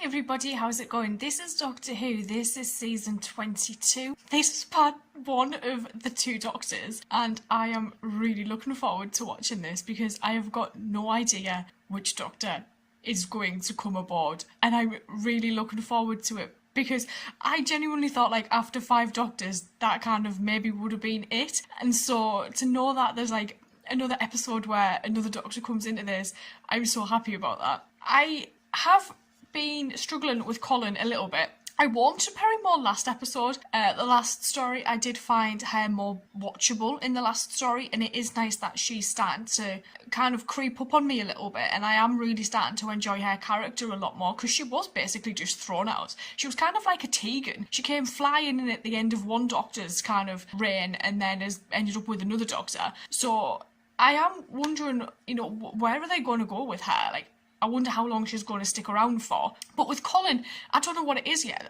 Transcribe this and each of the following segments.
everybody, how's it going? This is Doctor Who, this is season 22. This is part 1 of the 2 Doctors, and I am really looking forward to watching this because I have got no idea which Doctor is going to come aboard, and I'm really looking forward to it because I genuinely thought like after 5 Doctors that kind of maybe would have been it, and so to know that there's like another episode where another Doctor comes into this, I'm so happy about that. I have been struggling with Colin a little bit. I warmed to Perry more last episode. The last story, I did find her more watchable in the last story, and it is nice that she's starting to kind of creep up on me a little bit, and I am really starting to enjoy her character a lot more because she was basically just thrown out. She was kind of like a Tegan. She came flying in at the end of one Doctor's kind of reign and then has ended up with another Doctor. So I am wondering, you know, where are they going to go with her? Like, I wonder how long she's going to stick around for. But with Colin, I don't know what it is yet.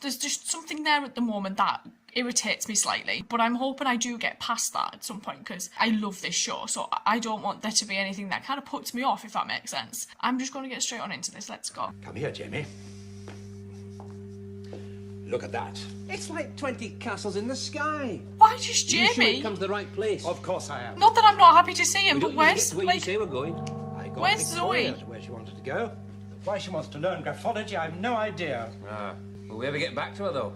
There's just something there at the moment that irritates me slightly. But I'm hoping I do get past that at some point because I love this show. So I don't want there to be anything that kind of puts me off, if that makes sense. I'm just going to get straight on into this. Let's go. Come here, Jamie. Look at that. It's like 20 castles in the sky. Why just Jamie? You sure you've come to the right place? Of course I am. Not that I'm not happy to see him, We but don't where's, get to where like... you say we're going. I got Where's Victoria Zoe? to where she wanted to go. Why she wants to learn graphology, I've no idea. Will we ever get back to her, though?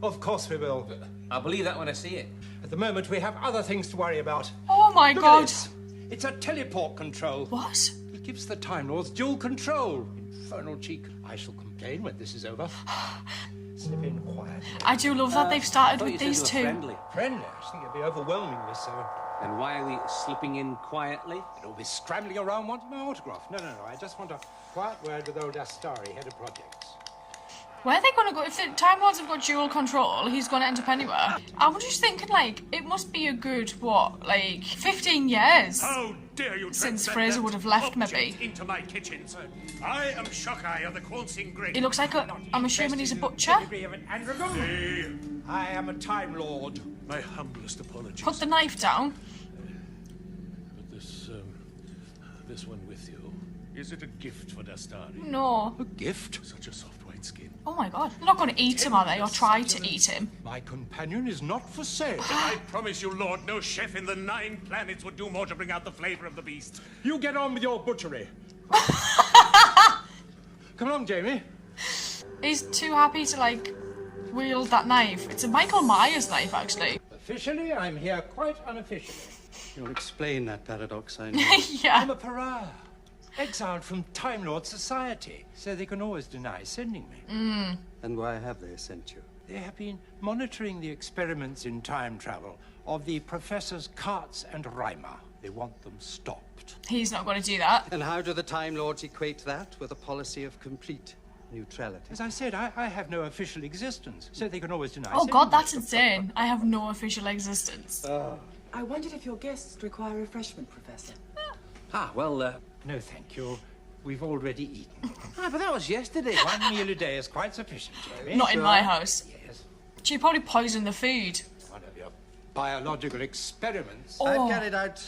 Of course we will. I'll believe that when I see it. At the moment, we have other things to worry about. Oh my Look god. at this. It's a teleport control. What? It gives the Time Lords dual control. Infernal cheek. I shall complain when this is over. Slip in quietly. I do love that they've started I thought with you said these they were two. friendly. Friendly? I think it'd be overwhelmingly so. And why are we slipping in quietly? It'll be scrambling around wanting my autograph. No. I just want a quiet word with old Astari, head of projects. Where are they going to go? If the Time Lords have got dual control, he's going to end up anywhere. I was just thinking, like, it must be a good, what, like, 15 years How dare you since transcend Fraser that would have left, object maybe. into my kitchen, sir. I am Shockeye of the Quonsing Grid. He looks like a... I'm assuming he's a butcher. Degree of an androgon. I am a Time Lord. My humblest apologies. Put the knife down. But this one with you, is it a gift for Dastari? No. A gift? Such a soft white skin. Oh my god. They're not going to eat him, are they? Or try to eat him. My companion is not for sale. I promise you, Lord, no chef in the 9 planets would do more to bring out the flavor of the beast. You get on with your butchery. Come along, Jamie. He's too happy to, like, wield that knife. It's a Michael Myers knife, actually. Officially, I'm here quite unofficially. You'll explain that paradox, I know. Yeah. I'm a pariah, exiled from Time Lord society, so they can always deny sending me. And why have they sent you? They have been monitoring the experiments in time travel of the professors Katz and Reimer. They want them stopped. He's not going to do that. And how do the Time Lords equate that with a policy of complete neutrality? As I said, I have no official existence, so they can always deny Oh sending god, me. that's insane. I have no official existence. I wondered if your guests require refreshment, Professor. No, thank you. We've already eaten. But that was yesterday. One meal a day is quite sufficient, Jamie. Not in my house. Yes. She probably poisoned the food. One of your biological experiments. Oh. I've carried out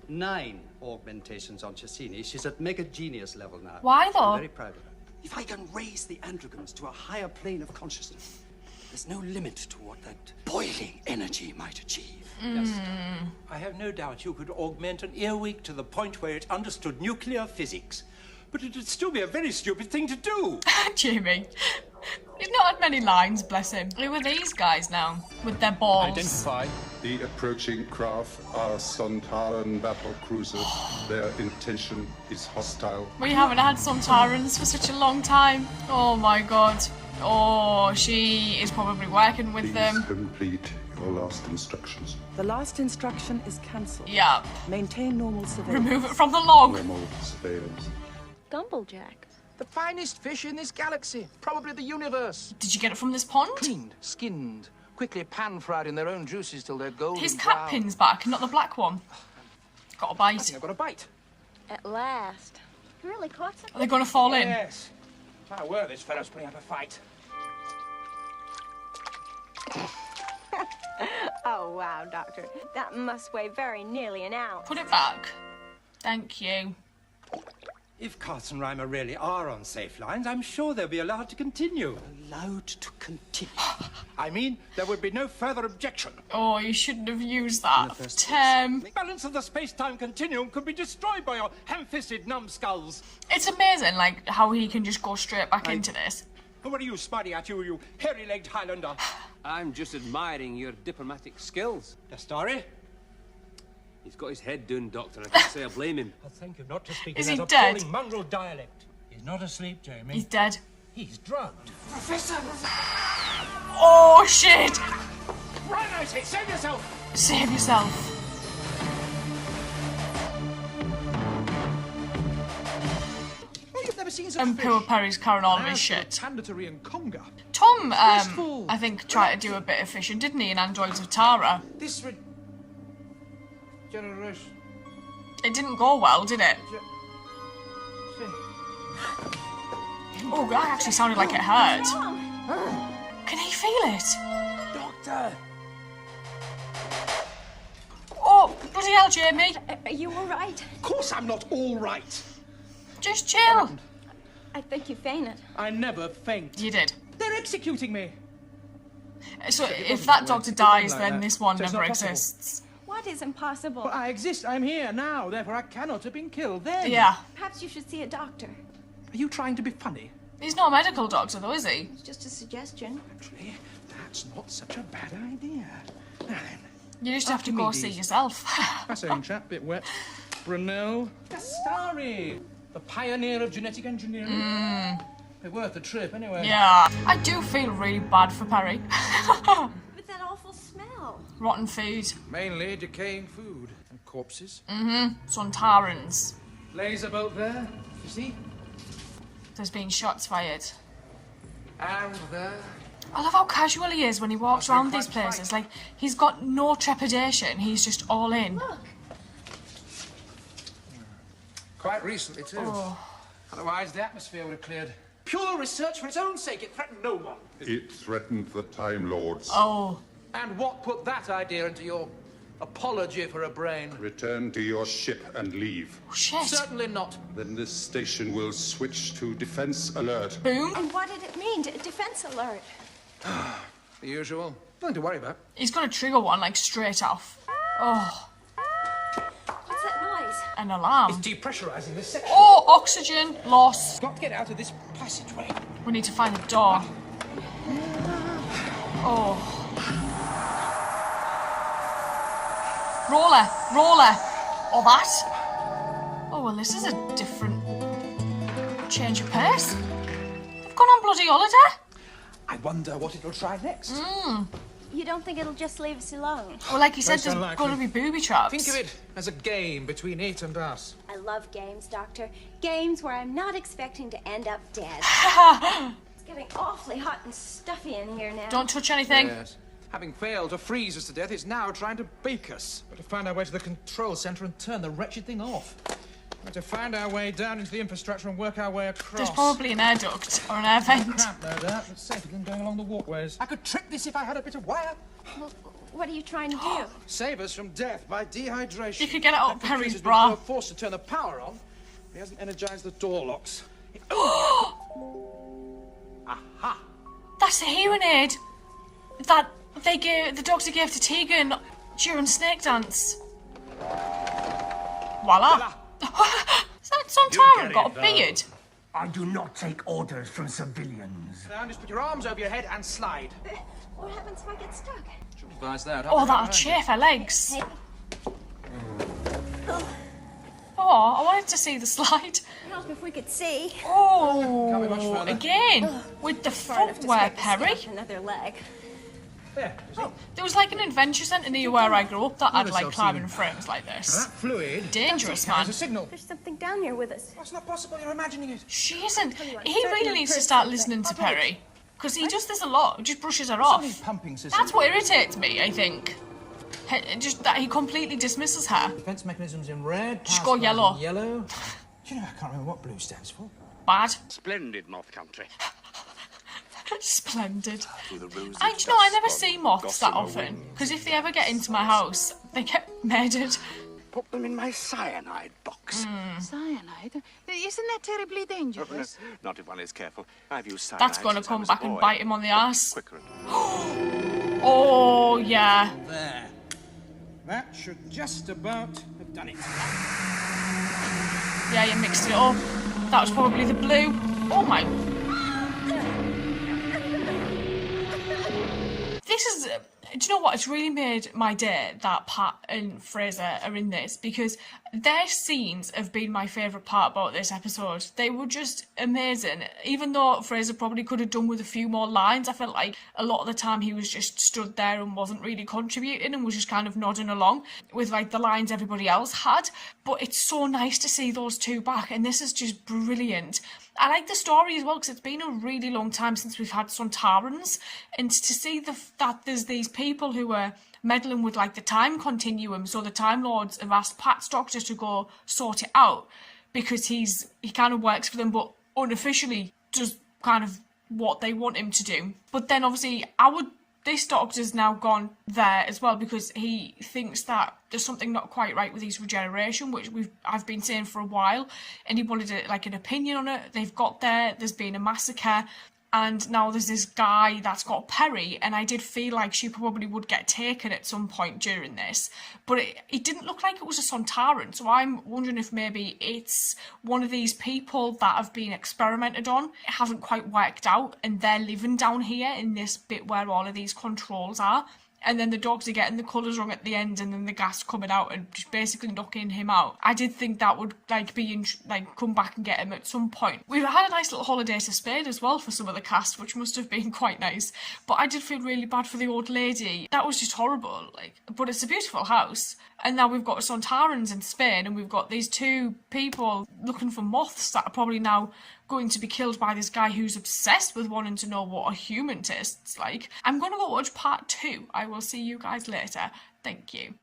9 augmentations on Cassini. She's at mega genius level now. Why though? I'm very proud of her. If I can raise the androgons to a higher plane of consciousness, there's no limit to what that boiling energy might achieve. I have no doubt you could augment an earwig to the point where it understood nuclear physics. But it'd still be a very stupid thing to do. Jamie. He's not had many lines, bless him. Who are these guys now? With their balls. Identify. The approaching craft are Sontaran battle cruisers. Their intention is hostile. We haven't had some Tyrants for such a long time. Oh my god. Oh, she is probably working with Please them. complete your last instructions. The last instruction is cancelled. Yeah. Maintain normal surveillance. Remove it from the log. Normal surveillance. Gumblejack. The finest fish in this galaxy, probably the universe. Did you get it from this pond? Cleaned, skinned, quickly pan-fried in their own juices till they're golden His brown. cat pin's back, not the black one. Got a I bite. think I've got a bite. At last. You really caught something? Are they going to fall in? Yes. My word, this fellow's putting up a fight. Oh, wow, Doctor. That must weigh very nearly an ounce. Put it back. Thank you. If Carson Reimer really are on safe lines, I'm sure they'll be allowed to continue. Allowed to continue. I mean, there would be no further objection. Oh, you shouldn't have used that term. The balance of the space-time continuum could be destroyed by your ham-fisted numbskulls. It's amazing, like, how he can just go straight back into this. What are you smiling at, you hairy-legged Highlander? I'm just admiring your diplomatic skills. Dastari? He's got his head done, Doctor. I can't say I blame him. I thank you not to speak Is in he that dead? appalling mongrel dialect. He's not asleep, Jamie. He's dead. He's drugged. Professor! Oh, shit! Run, I say! Save yourself! Save yourself. Oh, you've never seen such And fish. poor Perry's carrying all of his As for shit. Pandatory and Conga. Tom, Wistful. I think, tried to do a bit of fishing, didn't he, in Androids of Tara? This generation. It didn't go well, did it? Oh, that actually sounded like it hurt. Can he feel it? Doctor! Oh, bloody hell, Jamie. Are you all right? Of course I'm not all right. Just chill. I think you fainted. I never faint. You did. They're executing me. So if that doctor dies, like then that. this one So it's never not possible. exists. What is impossible? But I exist. I'm here now. Therefore, I cannot have been killed then. Yeah. Perhaps you should see a doctor. Are you trying to be funny? He's not a medical doctor, though, is he? It's just a suggestion. Actually, that's not such a bad idea. Now then, You just have to go see Archimedes. yourself. fascinating chap, bit wet. Brunel. Astari, the pioneer of genetic engineering. They're worth the trip, anyway. Yeah. I do feel really bad for Perry. With that awful smell. Rotten food. Mainly decaying food and corpses. Sontarans. Laser boat there, you see? There's been shots fired. And there. I love how casual he is when he walks Must be around quite these places. Like, he's got no trepidation. He's just all in. Look. Quite recently, too. Oh. Otherwise, the atmosphere would have cleared. Pure research for its own sake. It threatened no one. It threatened the Time Lords. Oh. And what put that idea into your apology for a brain? Return to your ship and leave. Oh, shit. Certainly not. Then this station will switch to defense alert. Boom. And what did it mean? Defense alert. The usual. Nothing to worry about. He's gonna trigger one, like, straight off. Oh. What's that noise? An alarm. It's depressurizing this section. Oh, oxygen loss. Got to get out of this passageway. We need to find the door. Oh. Roller. Or that. Oh, well, this is a different change of pace. They've gone on bloody holiday. I wonder what it'll try next. You don't think it'll just leave us alone? Well, like you said, Most there's unlikely. going to be booby traps. Think of it as a game between it and us. I love games, Doctor. Games where I'm not expecting to end up dead. It's getting awfully hot and stuffy in here now. Don't touch anything. Yes. Having failed to freeze us to death, it's now trying to bake us. Got to find our way to the control center and turn the wretched thing off. Got to find our way down into the infrastructure and work our way across. There's probably an air duct or an air vent. Cramp, no doubt, but safer than going along the walkways. I could trip this if I had a bit of wire. Well, what are you trying to do? Save us from death by dehydration. You could get it up That Perry's computer's bra. been forced to turn the power on. He hasn't energized the door locks. Aha! That's the hearing aid that the doctor gave to Tegan during Snake Dance. Voila. Is that Sontaran got a beard? I do not take orders from civilians. Now just put your arms over your head and slide. What happens if I get stuck? Should advise that. Oh, that'll chafe her legs. Hey, Oh, I wanted to see the slide. help if we could see. Oh, again with the Far enough to footwear, scrape the skin Perry. off another leg. There, you see? There was like an adventure centre near where I grew up that had like yourself climbing seen- frames like this. That fluid Dangerous, carries man. a signal. There's something down here with us. That's not possible. You're imagining it. She isn't. you what, He certainly really needs to heard start something. listening to Perry. Because he does this a lot. He just brushes her Somebody's off. pumping system. That's what irritates me, I think. Just that he completely dismisses her. Defense mechanisms in red. Just power go supplies yellow. in yellow. Do you know, I can't remember what blue stands for. Bad. Splendid moth country. Splendid. Through the roses I, I never dust see on moths that gossamer often. wings. Because if they ever get into my house, they get murdered. put them in my cyanide box. Cyanide? Isn't that terribly dangerous? Not if one is careful. I've used cyanide. That's gonna since I come was a back and boy. bite him on the ass. Quicker. Oh, yeah. There. That should just about have done it. Yeah, you mixed it up. That was probably the blue. Oh my. This is... do you know what? It's really made my day that Pat and Fraser are in this, because their scenes have been my favourite part about this episode. They were just amazing. Even though Fraser probably could have done with a few more lines, I felt like a lot of the time he was just stood there and wasn't really contributing and was just kind of nodding along with like the lines everybody else had. But it's so nice to see those two back, and this is just brilliant. I like the story as well, because it's been a really long time since we've had Sontarans, and to see that there's these people who are meddling with like the time continuum. So the Time Lords have asked Pat's doctor to go sort it out, because he kind of works for them, but unofficially does kind of what they want him to do. But then obviously this doctor's now gone there as well, because he thinks that there's something not quite right with his regeneration, which I've been saying for a while, and he wanted an opinion on it. They've got there's been a massacre, and now there's this guy that's got Perry, and I did feel like she probably would get taken at some point during this, but it didn't look like it was a Sontaran, so I'm wondering if maybe it's one of these people that have been experimented on. It hasn't quite worked out, and they're living down here in this bit where all of these controls are. And then the dogs are getting the colours wrong at the end, and then the gas coming out and just basically knocking him out. I did think that would come back and get him at some point. We've had a nice little holiday to Spain as well for some of the cast, which must have been quite nice. But I did feel really bad for the old lady. That was just horrible. But it's a beautiful house. And now we've got Sontarans in Spain, and we've got these two people looking for moths that are probably now going to be killed by this guy who's obsessed with wanting to know what a human tastes like. I'm going to go watch part 2. I will see you guys later. Thank you.